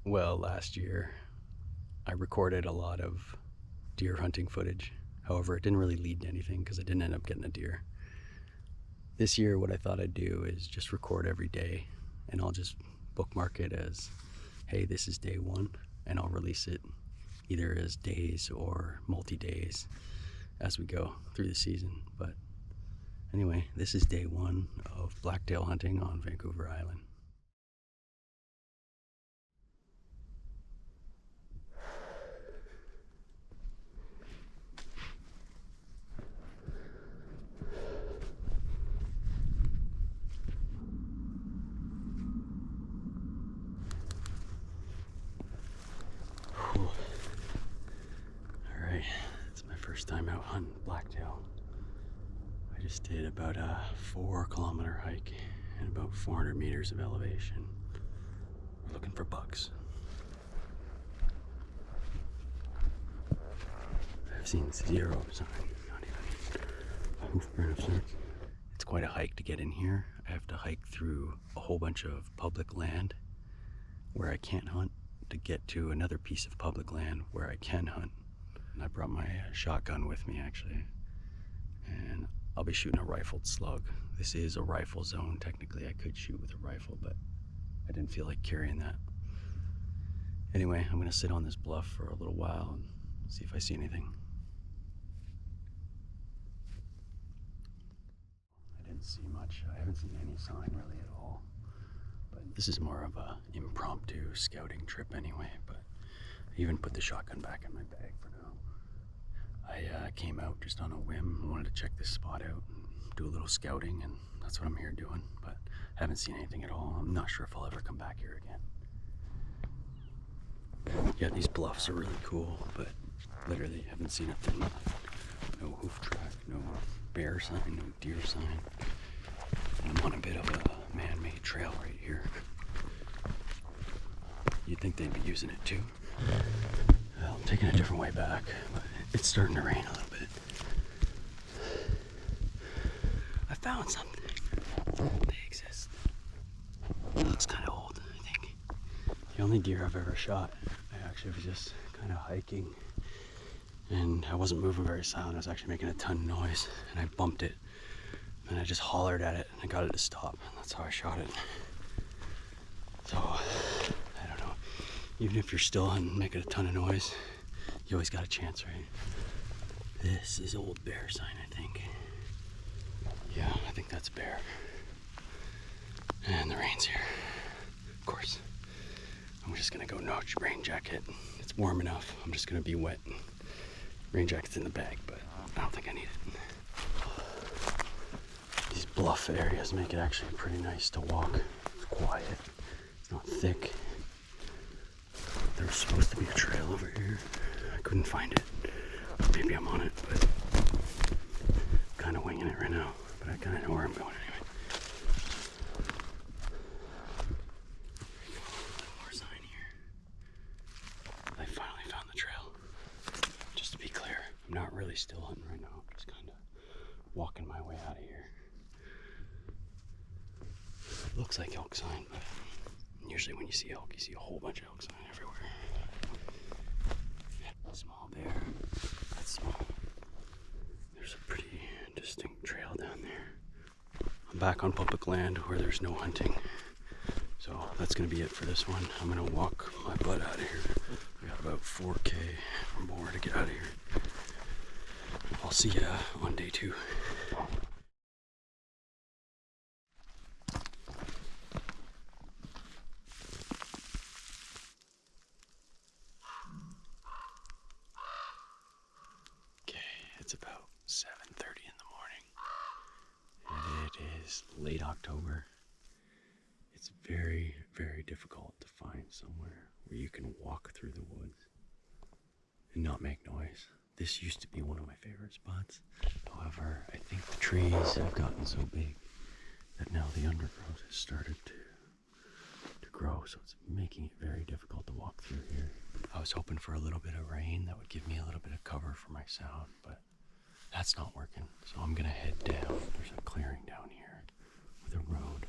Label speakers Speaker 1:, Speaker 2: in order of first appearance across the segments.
Speaker 1: Well, last year I recorded a lot of deer hunting footage. However, it didn't really lead to anything because I didn't end up getting a deer. This year, what I thought I'd do is just record every day, and I'll just bookmark it as, hey, this is day one, and I'll release it either as days or multi-days as we go through the season. But anyway, this is day one of blacktail hunting on Vancouver Island. Alright, it's my first time out hunting blacktail. I just did about a 4-kilometer hike and about 400 meters of elevation. We're looking for bucks. I've seen 0 sign, not even a hoof print of sorts. It's quite a hike to get in here. I have to hike through a whole bunch of public land where I can't hunt to get to another piece of public land where I can hunt. And I brought my shotgun with me actually. And I'll be shooting a rifled slug. This is a rifle zone. Technically I could shoot with a rifle, but I didn't feel like carrying that. Anyway, I'm gonna sit on this bluff for a little while and see if I see anything. I didn't see much. I haven't seen any sign really at all. But this is more of a impromptu scouting trip anyway, but I even put the shotgun back in my bag for now. I came out just on a whim, wanted to check this spot out and do a little scouting, and that's what I'm here doing, but I haven't seen anything at all. I'm not sure if I'll ever come back here again. Yeah, these bluffs are really cool, but literally haven't seen a thing. No hoof track, no bear sign, no deer sign. And I'm on a bit of a man-made trail right here. You'd think they'd be using it too. Well, I'm taking a different way back, but it's starting to rain a little bit. I found something. They exist. It looks kind of old, I think. The only deer I've ever shot, I actually was just kind of hiking, and I wasn't moving very silent. I was actually making a ton of noise, and I bumped it, and I just hollered at it, and I got it to stop, and that's how I shot it. So, I don't know. Even if you're still hunting, making a ton of noise, you always got a chance, right? This is old bear sign, I think. Yeah, I think that's a bear. And the rain's here, of course. I'm just gonna go no rain jacket. It's warm enough. I'm just gonna be wet. Rain jacket's in the bag, but I don't think I need it. These bluff areas make it actually pretty nice to walk. It's quiet. It's not thick. There was supposed to be a trail over here. I couldn't find it. Maybe I'm on it, but I'm kind of winging it right now. But I kind of know where I'm going anyway. More sign here. I finally found the trail. Just to be clear, I'm not really still hunting right now. I'm just kind of walking my way out of here. Looks like elk sign, but usually when you see elk, you see a whole bunch of elk sign everywhere. Small bear. That's small. There's a pretty distinct trail down there. I'm back on public land where there's no hunting. So that's gonna be it for this one. I'm gonna walk my butt out of here. I got about 4K or more to get out of here. I'll see ya on day 2. It's about 7:30 in the morning, and it is late October. It's very, very difficult to find somewhere where you can walk through the woods and not make noise. This used to be one of my favorite spots. However, I think the trees have gotten so big that now the undergrowth has started to grow, so it's making it very difficult to walk through here. I was hoping for a little bit of rain that would give me a little bit of cover for my sound, but that's not working. So I'm gonna head down. There's a clearing down here with a road.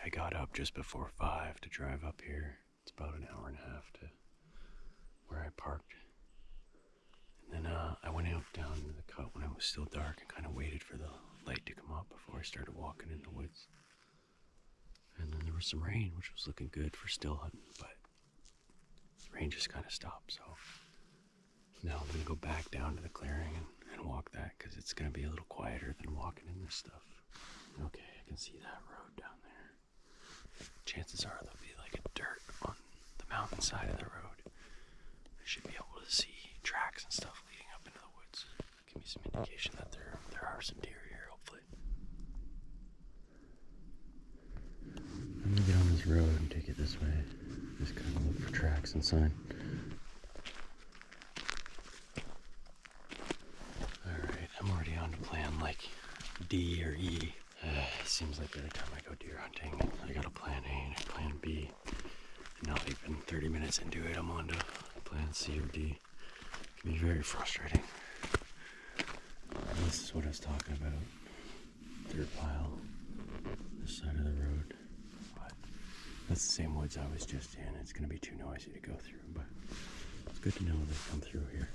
Speaker 1: I got up just before 5 to drive up here. It's about an hour and a half to where I parked. And then I went out down to the cut when it was still dark and kind of waited for the light to come up before I started walking in the woods. And then there was some rain, which was looking good for still hunting, but the rain just kind of stopped. So now I'm going to go back down to the clearing and walk that, because it's going to be a little quieter than walking in this stuff. Okay, I can see that road down there. Chances are there'll be like a dirt on the mountainside of the road. I should be able to see tracks and stuff leading up into the woods. Give me some indication that there are some deer here, hopefully. I'm gonna get on this road and take it this way. Just kind of look for tracks and sign. Alright, I'm already on to plan like D or E. Seems like every time I go deer hunting, I got a plan A and a plan B. And not even 30 minutes into it, I'm on to plan C or D. It can be very frustrating. And this is what I was talking about. Third pile, this side of the road. But that's the same woods I was just in. It's going to be too noisy to go through, but it's good to know they come through here.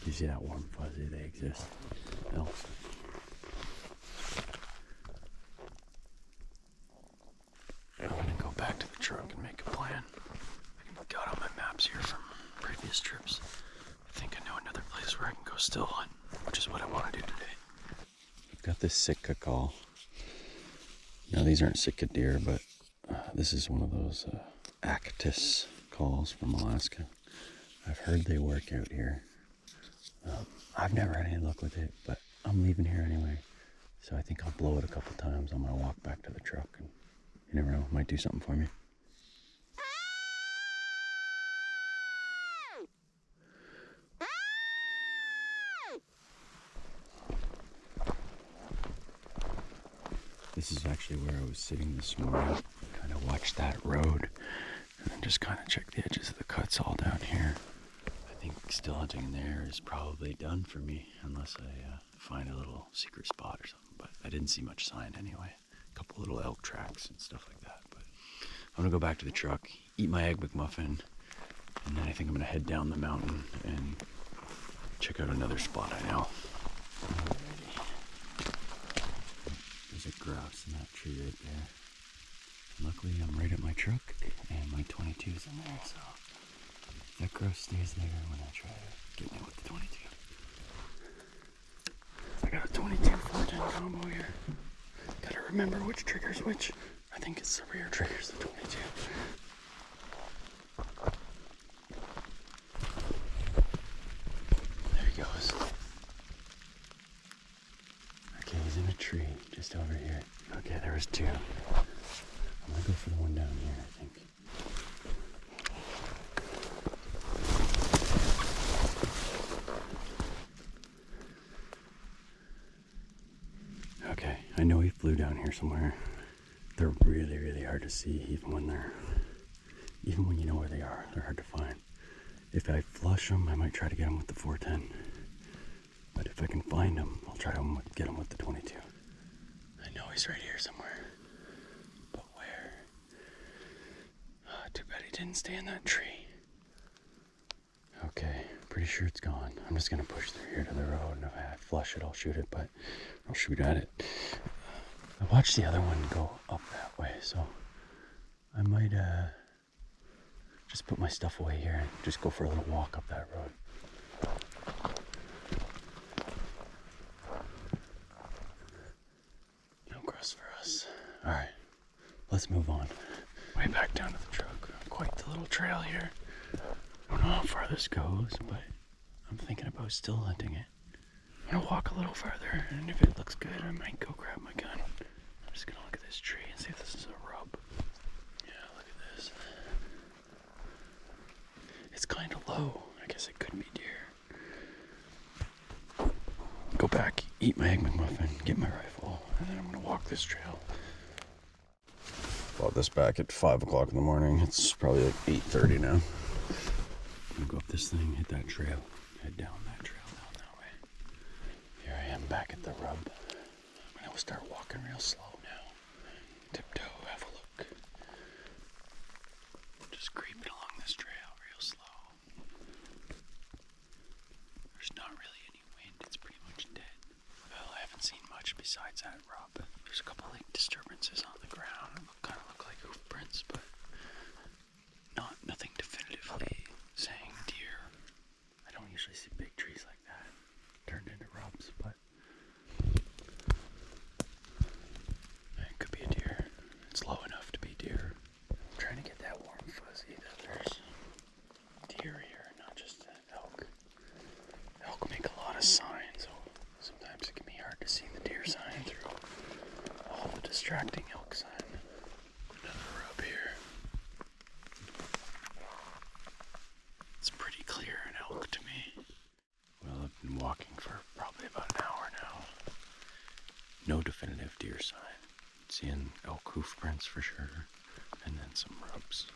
Speaker 1: You see that warm fuzzy? They exist. Elks. I'm going to go back to the truck and make a plan. I got on my maps here from previous trips. I think I know another place where I can go still hunt, which is what I want to do today. I've got this Sitka call. Now these aren't Sitka deer, but this is one of those Actus calls from Alaska. I've heard they work out here. I've never had any luck with it, but I'm leaving here anyway. So I think I'll blow it a couple times. I'm going to walk back to the truck, and you never know, it might do something for me. This is actually where I was sitting this morning. Kind of watched that road and then just kind of check the edges of the cuts all down here. I think still hunting in there is probably done for me unless I find a little secret spot or something. But I didn't see much sign anyway. A couple little elk tracks and stuff like that. But I'm going to go back to the truck, eat my Egg McMuffin, and then I think I'm going to head down the mountain and check out another spot I know. There's a grouse in that tree right there. Luckily, I'm right at my truck, and my 22's in there, so that grouse stays there when I try to get me with the 22. I got a 22 410 combo here. Gotta remember which trigger's which. I think it's the rear trigger's the 22. There he goes. Okay, he's in a tree just over here. Okay, there was two. I'm gonna go for the one down here, I think. Okay, I know he flew down here somewhere. They're really, really hard to see even when you know where they are. They're hard to find. If I flush them, I might try to get them with the 410. But if I can find them, I'll try to get them with the 22. I know he's right here somewhere. But where? Oh, too bad he didn't stay in that tree. Okay, pretty sure it's gone. I'm just gonna push through here to the road, and if I flush it, I'll shoot it, but I'll shoot at it. I watched the other one go up that way, so I might just put my stuff away here and just go for a little walk up that road. No grouse for us. Alright, let's move on. Way back down to the truck. Quite the little trail here. I don't know how far this goes, but I'm thinking about still hunting it. I'm gonna walk a little further, and if it looks good, I might go grab my gun. I'm just gonna look at this tree and see if this is a rub. Yeah, look at this. It's kind of low. I guess it could be deer. Go back, eat my Egg McMuffin, get my rifle, and then I'm gonna walk this trail. Bought this back at 5 o'clock in the morning. It's probably like 8:30 now. I'm gonna go up this thing, hit that trail, head down that trail, down that way. Here I am back at the rub. I'm gonna start walking real slow now. Tiptoe, have a look. Just creeping along this trail real slow. There's not really any wind, it's pretty much dead. Well, I haven't seen much besides that rub. There's a couple like disturbances on the ground. Kind of look like hoof prints, but nothing definitively saying deer. I don't usually see big trees like that turned into rubs, but it could be a deer. It's low enough to be deer. I'm trying to get that warm fuzzy that there's deer here, not just elk. Elk make a lot of signs, so sometimes it can be hard to see the deer sign through all the distracting elk sign. Another rub here. It's pretty clear an elk to me. Well, I've been walking for probably about an hour now. No definitive deer sign. Seeing elk hoof prints for sure, and then some rubs.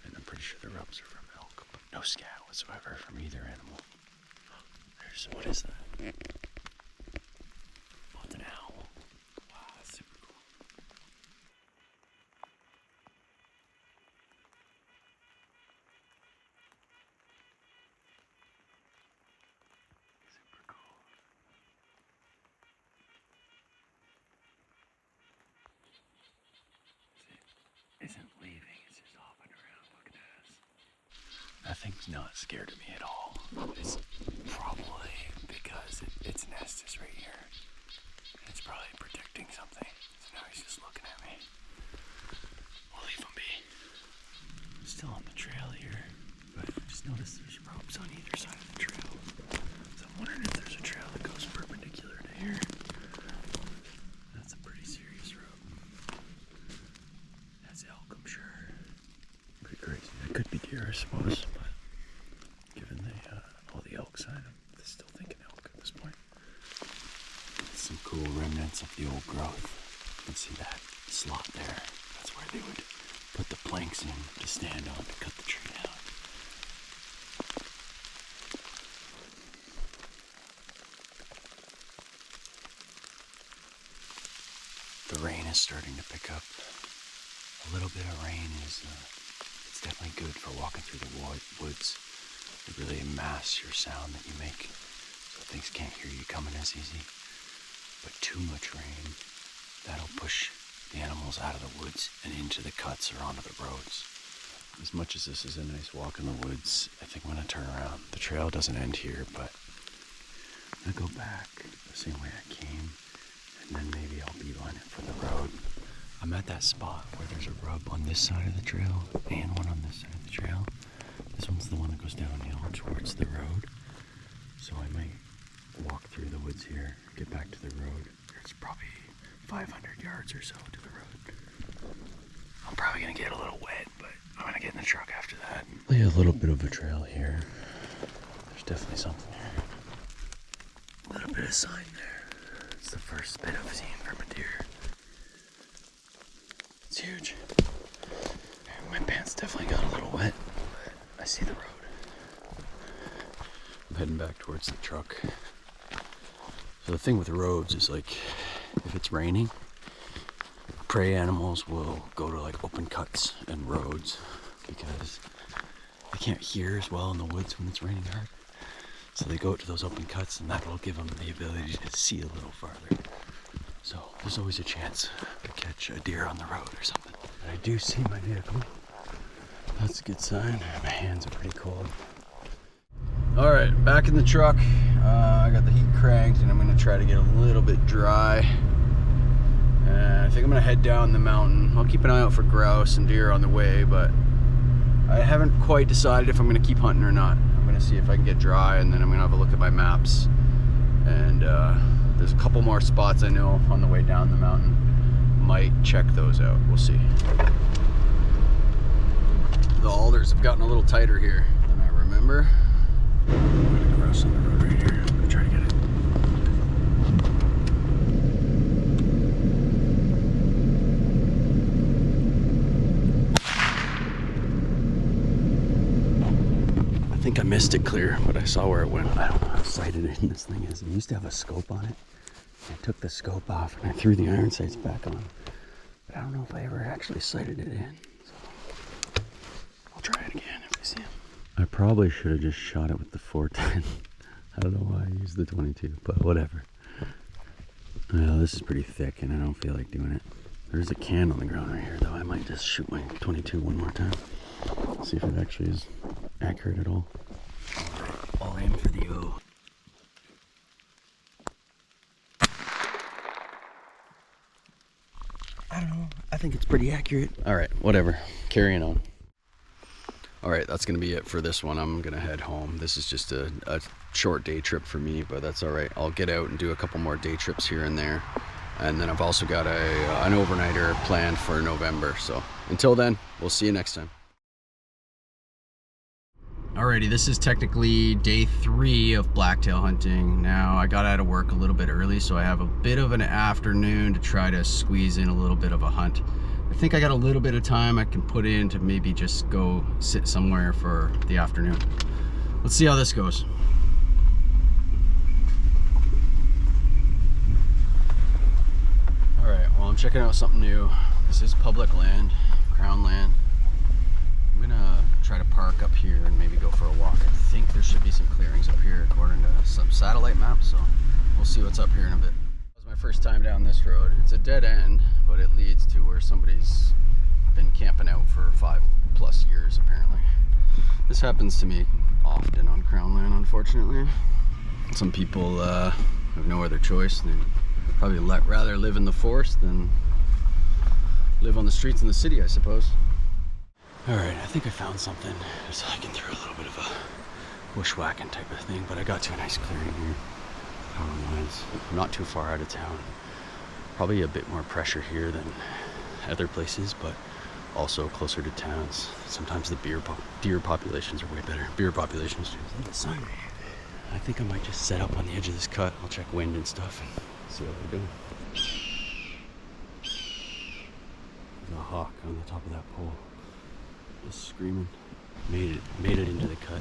Speaker 1: And I'm pretty sure the rubs are from elk, but no scat whatsoever from either animal. What is that? Oh, it's an owl. Wow, that's super cool. Super cool. It isn't leaving, it's just hopping around looking at us. That thing's not scared of me at all. It's probably because its nest is right here. It's probably protecting something. So now he's just looking at me. We'll leave him be. I'm still on the trail here, but I just noticed there's ropes on either side of the trail. So I'm wondering if there's a trail that goes perpendicular to here. That's a pretty serious rope. That's elk, I'm sure. Pretty crazy. It could be deer, I suppose, but given all the elk sign, I'm still thinking elk at this point. Some cool remnants of the old growth. You can see that slot there. That's where they would put the planks in to stand on to cut the tree down. The rain is starting to pick up. A little bit of rain is it's definitely good for walking through the woods. It really masks your sound that you make, so things can't hear you coming as easy. But too much rain, that'll push the animals out of the woods and into the cuts or onto the roads. As much as this is a nice walk in the woods, I think I'm gonna turn around. The trail doesn't end here, but I'm gonna go back the same way I came, and then maybe I'll beeline it for the road. I'm at that spot where there's a rub on this side of the trail and one on this side of the trail. This one's the one that goes downhill towards the road. So I might walk through the woods here, get back to the road. It's probably 500 yards or so to the road. I'm probably gonna get a little wet, but I'm gonna get in the truck after that. A little bit of a trail here. There's definitely something here. A little bit of sign there. It's the first bit I've seen from a deer. It's huge. My pants definitely got a little wet, but I see the road. I'm heading back towards the truck. So the thing with roads is, like, if it's raining, prey animals will go to like open cuts and roads because they can't hear as well in the woods when it's raining hard. So they go to those open cuts, and that will give them the ability to see a little farther. So there's always a chance to catch a deer on the road or something. I do see my vehicle. That's a good sign. My hands are pretty cold. All right, back in the truck. I got the heat cranked, and I'm gonna try to get a little bit dry. I think I'm gonna head down the mountain. I'll keep an eye out for grouse and deer on the way, but I haven't quite decided if I'm gonna keep hunting or not. I'm gonna see if I can get dry, and then I'm gonna have a look at my maps. And there's a couple more spots I know on the way down the mountain. Might check those out. We'll see. The alders have gotten a little tighter here than I remember. I'm gonna grouse on the road right here. I'm gonna try to get it. I think I missed it clear, but I saw where it went. I don't know how sighted in this thing is. It used to have a scope on it. I took the scope off and I threw the iron sights back on. But I don't know if I ever actually sighted it in. So I'll try. I probably should have just shot it with the 410. I don't know why I used the 22, but whatever. Well, this is pretty thick and I don't feel like doing it. There's a can on the ground right here though. I might just shoot my 22 one more time. See if it actually is accurate at all. Alright, I'll aim for the O. I don't know. I think it's pretty accurate. Alright, whatever. Carrying on. Alright, that's going to be it for this one. I'm going to head home. This is just a short day trip for me, but that's alright. I'll get out and do a couple more day trips here and there. And then I've also got an overnighter planned for November. So until then, we'll see you next time. Alrighty, this is technically day 3 of blacktail hunting. Now, I got out of work a little bit early, so I have a bit of an afternoon to try to squeeze in a little bit of a hunt. I think I got a little bit of time I can put in to maybe just go sit somewhere for the afternoon. Let's see how this goes. Alright, well, I'm checking out something new. This is public land, crown land. I'm gonna try to park up here and maybe go for a walk. I think there should be some clearings up here according to some satellite maps, so we'll see what's up here in a bit. It was my first time down this road. It's a dead end, but it leads to where somebody's been camping out for 5+ years apparently. This happens to me often on crown land, unfortunately. Some people have no other choice. They probably rather live in the forest than live on the streets in the city, I suppose. Alright, I think I found something. Just hiking through a little bit of a bushwhacking type of thing, but I got to a nice clearing here. Power lines. I'm not too far out of town. Probably a bit more pressure here than other places, but also closer to towns. Sometimes the deer populations are way better. Beer populations too. Look at the sun. I think I might just set up on the edge of this cut. I'll check wind and stuff and see what we're doing. There's a hawk on the top of that pole. Just screaming. Made it into the cut.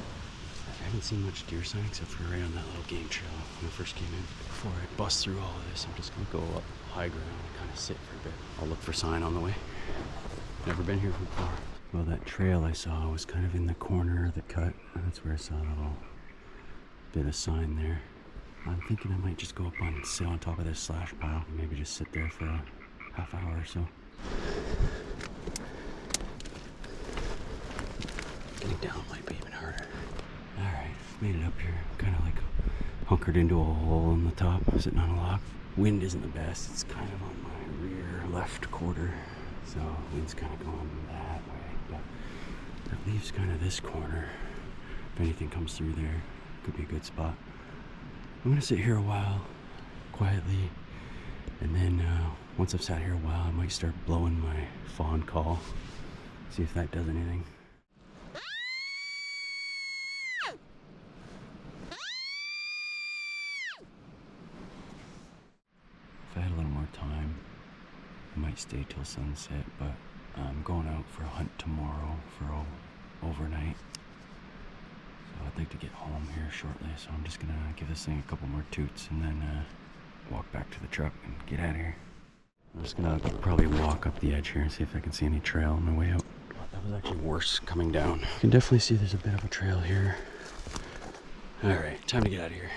Speaker 1: I haven't seen much deer sign except for right on that little game trail when I first came in. Before I bust through all of this, I'm just gonna go up high ground and kind of sit for a bit. I'll look for sign on the way. Never been here before. Well, that trail I saw was kind of in the corner of the cut. That's where I saw a little bit of sign there. I'm thinking I might just go up and sit on top of this slash pile and maybe just sit there for a half hour or so. Getting down might be even harder. Alright, made it up here. Kind of like hunkered into a hole on the top, sitting on a log. Wind isn't the best. It's kind of on my rear left quarter. So wind's kind of going that way. But that leaves kind of this corner. If anything comes through there, could be a good spot. I'm going to sit here a while, quietly. And then once I've sat here a while, I might start blowing my fawn call. See if that does anything. If I had a little more time, I might stay till sunset, but I'm going out for a hunt tomorrow for overnight. So I'd like to get home here shortly, so I'm just gonna give this thing a couple more toots and then walk back to the truck and get out of here. I'm just gonna probably walk up the edge here and see if I can see any trail on my way out. That was actually worse coming down. You can definitely see there's a bit of a trail here. Alright, time to get out of here.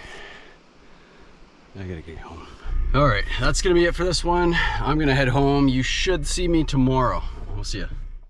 Speaker 1: I gotta get home. Alright, that's gonna be it for this one. I'm gonna head home. You should see me tomorrow. We'll see ya.